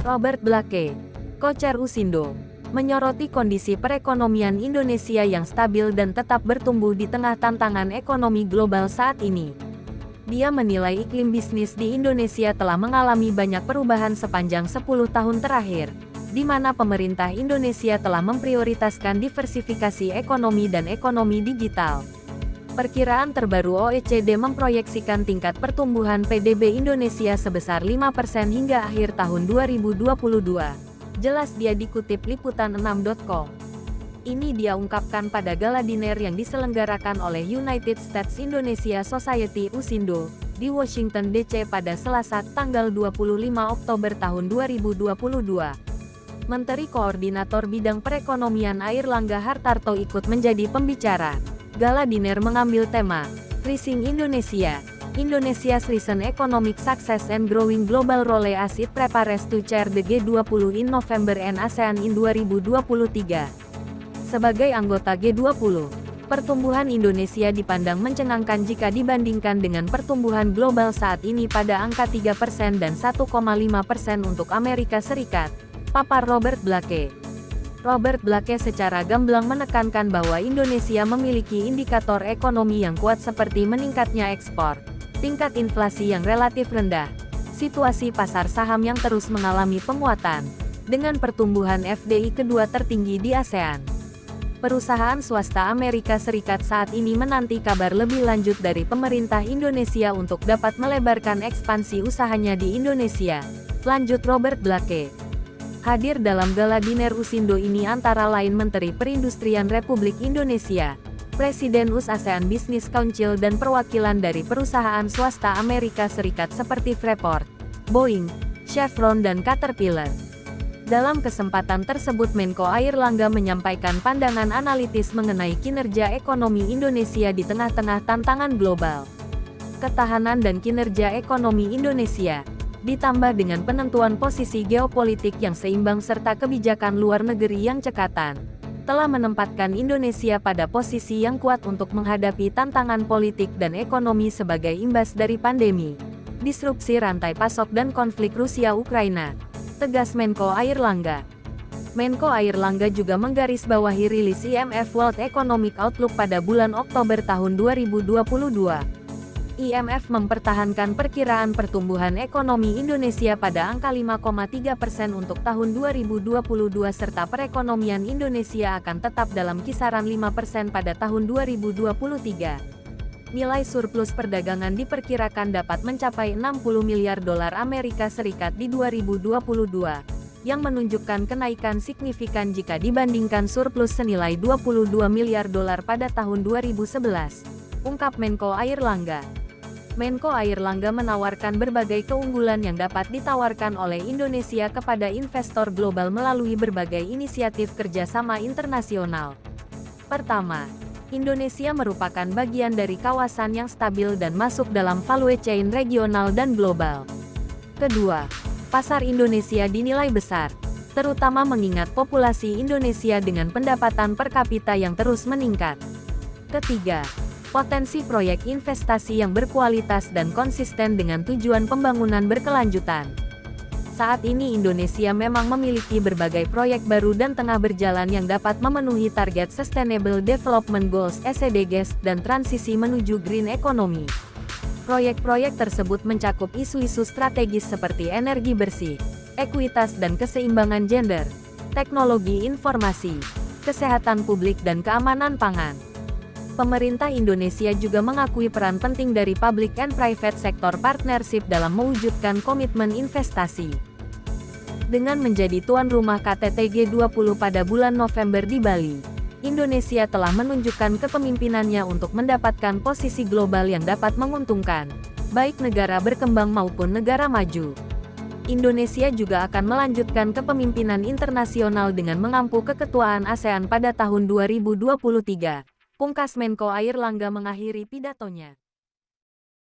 Robert Blake, Co-Chair Usindo, menyoroti kondisi perekonomian Indonesia yang stabil dan tetap bertumbuh di tengah tantangan ekonomi global saat ini. Dia menilai iklim bisnis di Indonesia telah mengalami banyak perubahan sepanjang 10 tahun terakhir, di mana pemerintah Indonesia telah memprioritaskan diversifikasi ekonomi dan ekonomi digital. Perkiraan terbaru OECD memproyeksikan tingkat pertumbuhan PDB Indonesia sebesar 5% hingga akhir tahun 2022. Jelas dia dikutip liputan6.com. Ini dia ungkapkan pada gala dinner yang diselenggarakan oleh United States Indonesia Society Usindo di Washington DC pada Selasa tanggal 25 Oktober tahun 2022. Menteri Koordinator Bidang Perekonomian Airlangga Hartarto ikut menjadi pembicara. Gala dinner mengambil tema Rising Indonesia, Indonesia's Recent Economic Success and Growing Global Role as it Prepares to Chair the G20 in November and ASEAN in 2023. Sebagai anggota G20, pertumbuhan Indonesia dipandang mencengangkan jika dibandingkan dengan pertumbuhan global saat ini pada angka 3% dan 1,5% untuk Amerika Serikat, papar Robert Blake. Robert Blake secara gamblang menekankan bahwa Indonesia memiliki indikator ekonomi yang kuat seperti meningkatnya ekspor, tingkat inflasi yang relatif rendah, situasi pasar saham yang terus mengalami penguatan, dengan pertumbuhan FDI kedua tertinggi di ASEAN. Perusahaan swasta Amerika Serikat saat ini menanti kabar lebih lanjut dari pemerintah Indonesia untuk dapat melebarkan ekspansi usahanya di Indonesia, lanjut Robert Blake. Hadir dalam gala dinner Usindo ini antara lain Menteri Perindustrian Republik Indonesia, Presiden US-ASEAN Business Council dan perwakilan dari perusahaan swasta Amerika Serikat seperti Freeport, Boeing, Chevron dan Caterpillar. Dalam kesempatan tersebut Menko Airlangga menyampaikan pandangan analitis mengenai kinerja ekonomi Indonesia di tengah-tengah tantangan global. Ketahanan dan kinerja ekonomi Indonesia, ditambah dengan penentuan posisi geopolitik yang seimbang serta kebijakan luar negeri yang cekatan, telah menempatkan Indonesia pada posisi yang kuat untuk menghadapi tantangan politik dan ekonomi sebagai imbas dari pandemi, disrupsi rantai pasok dan konflik Rusia-Ukraina, tegas Menko Airlangga. Menko Airlangga juga menggarisbawahi rilis IMF World Economic Outlook pada bulan Oktober tahun 2022. IMF mempertahankan perkiraan pertumbuhan ekonomi Indonesia pada angka 5,3% untuk tahun 2022 serta perekonomian Indonesia akan tetap dalam kisaran 5% pada tahun 2023. Nilai surplus perdagangan diperkirakan dapat mencapai 60 miliar dolar Amerika Serikat di 2022, yang menunjukkan kenaikan signifikan jika dibandingkan surplus senilai 22 miliar dolar pada tahun 2011, ungkap Menko Airlangga. Menko Airlangga menawarkan berbagai keunggulan yang dapat ditawarkan oleh Indonesia kepada investor global melalui berbagai inisiatif kerjasama internasional. Pertama, Indonesia merupakan bagian dari kawasan yang stabil dan masuk dalam value chain regional dan global. Kedua, pasar Indonesia dinilai besar, terutama mengingat populasi Indonesia dengan pendapatan per kapita yang terus meningkat. Ketiga, potensi proyek investasi yang berkualitas dan konsisten dengan tujuan pembangunan berkelanjutan. Saat ini Indonesia memang memiliki berbagai proyek baru dan tengah berjalan yang dapat memenuhi target Sustainable Development Goals (SDGs) dan transisi menuju green economy. Proyek-proyek tersebut mencakup isu-isu strategis seperti energi bersih, ekuitas dan keseimbangan gender, teknologi informasi, kesehatan publik dan keamanan pangan. Pemerintah Indonesia juga mengakui peran penting dari public and private sector partnership dalam mewujudkan komitmen investasi. Dengan menjadi tuan rumah KTT G20 pada bulan November di Bali, Indonesia telah menunjukkan kepemimpinannya untuk mendapatkan posisi global yang dapat menguntungkan, baik negara berkembang maupun negara maju. Indonesia juga akan melanjutkan kepemimpinan internasional dengan mengampu keketuaan ASEAN pada tahun 2023. Pungkas Menko Airlangga mengakhiri pidatonya.